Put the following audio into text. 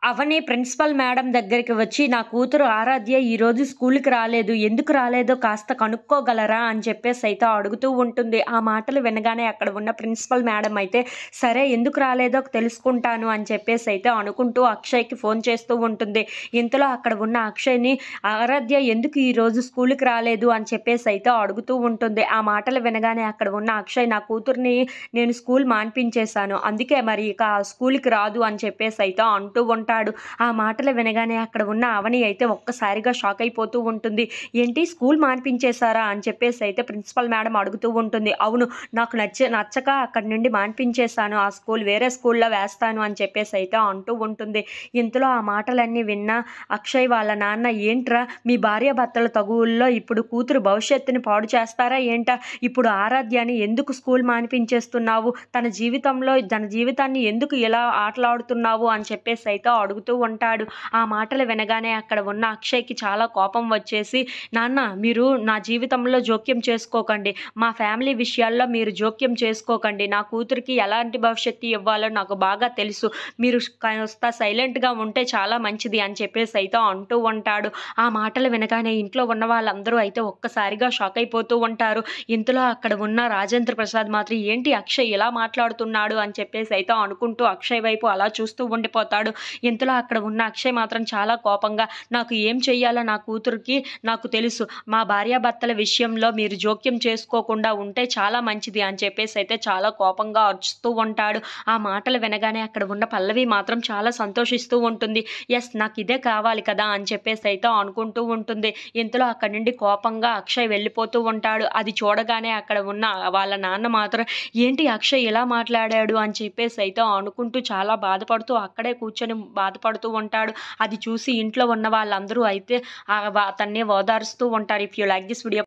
అవని principal madam దగ్గరికి వచ్చి, "నా కూతురు ఆరాధ్య ఈరోజు స్కూలుకి రాలేదు. ఎందుకు రాలేదో కాస్త కనుక్కోగలరా?" అని చెప్పేసైతే అడుగుతూ ఉంటుంది. ఆ మాటలు వినగానే అక్కడ ఉన్న ప్రిన్సిపల్ మేడం అయితే, "సరే ఎందుకు రాలేదో తెలుసుకుంటాను" అని చెప్పేసైతే అనుకుంటూ అక్షయ్‌కి ఫోన్ చేస్తూ ఉంటుంది. ఇంతలో అక్కడ ఉన్న అక్షయ్‌ని, "ఆరాధ్య ఎందుకు ఈరోజు స్కూలుకి రాలేదు?" అని చెప్పేసైతే అడుగుతూ ఉంటుంది. ఆ మాటలు వినగానే అక్కడ ఉన్న అక్షయ్, "నా కూతురిని నేను స్కూల్ మాన్పించేశాను. అందుకే మరి ఇక స్కూలుకి రాదు" అని చెప్పేసైతే అంటూ ఉంటాడు. ఆ మాటలు వినగానే అక్కడ ఉన్న అవని అయితే ఒక్కసారిగా షాక్ అయిపోతూ ఉంటుంది. "ఏంటి స్కూల్ మాన్పించేశారా?" అని చెప్పేసైతే ప్రిన్సిపల్ మేడం అడుగుతూ ఉంటుంది. "అవును. నాకు నచ్చక అక్కడి నుండి మాన్పించేశాను. ఆ స్కూల్ వేరే స్కూల్‌లో వేస్తాను" అని చెప్పేసైతే అంటూ ఉంటుంది. ఇంతలో ఆ మాటలన్నీ విన్న అక్షయ్ వాళ్ళ నాన్న, "ఏంట్రా మీ భార్యాభర్తల తగువుల్లో ఇప్పుడు కూతురు భవిష్యత్తుని పాడు చేస్తారా ఏంటా? ఇప్పుడు ఆరాధ్యని ఎందుకు స్కూల్ మానిపించేస్తున్నావు? తన జీవితాన్ని ఎందుకు ఇలా ఆటలాడుతున్నావు?" అని చెప్పేసైతే అడుగుతూ ఉంటాడు. ఆ మాటలు వినగానే అక్కడ ఉన్న అక్షయ్‌కి చాలా కోపం వచ్చేసి, "నాన్న మీరు నా జీవితంలో జోక్యం చేసుకోకండి. మా ఫ్యామిలీ విషయాల్లో మీరు జోక్యం చేసుకోకండి. నా కూతురికి ఎలాంటి భవిష్యత్తు ఇవ్వాలో నాకు బాగా తెలుసు. మీరు కాస్త సైలెంట్‌గా ఉంటే చాలా మంచిది" అని చెప్పేసైతే అంటూ ఉంటాడు. ఆ మాటలు వినగానే ఇంట్లో ఉన్న వాళ్ళందరూ అయితే ఒక్కసారిగా షాక్ అయిపోతూ ఉంటారు. ఇంతలో అక్కడ ఉన్న రాజేంద్ర ప్రసాద్ మాత్రం, "ఏంటి అక్షయ్ ఇలా మాట్లాడుతున్నాడు" అని చెప్పేసైతే అనుకుంటూ అక్షయ్ వైపు అలా చూస్తూ ఉండిపోతాడు. ఇంతలో అక్కడ ఉన్న అక్షయ్ మాత్రం చాలా కోపంగా, "నాకు ఏం చెయ్యాలో నా కూతురికి నాకు తెలుసు. మా భార్యాభర్తల విషయంలో మీరు జోక్యం చేసుకోకుండా ఉంటే చాలా మంచిది" అని చెప్పేసైతే చాలా కోపంగా అరుస్తూ ఉంటాడు. ఆ మాటలు వినగానే అక్కడ ఉన్న పల్లవి మాత్రం చాలా సంతోషిస్తూ ఉంటుంది. "యెస్, నాకిదే కావాలి కదా!" అని చెప్పేసైతే అనుకుంటూ ఉంటుంది. ఇంతలో అక్కడి నుండి కోపంగా అక్షయ్ వెళ్ళిపోతూ ఉంటాడు. అది చూడగానే అక్కడ ఉన్న వాళ్ళ నాన్న మాత్రం, "ఏంటి అక్షయ్ ఇలా మాట్లాడాడు" అని చెప్పేసైతే అనుకుంటూ చాలా బాధపడుతూ అక్కడే కూర్చొని బాధపడుతూ ఉంటాడు. అది చూసి ఇంట్లో ఉన్న వాళ్ళందరూ అయితే అతన్ని ఓదారుస్తూ ఉంటారు. If you like this video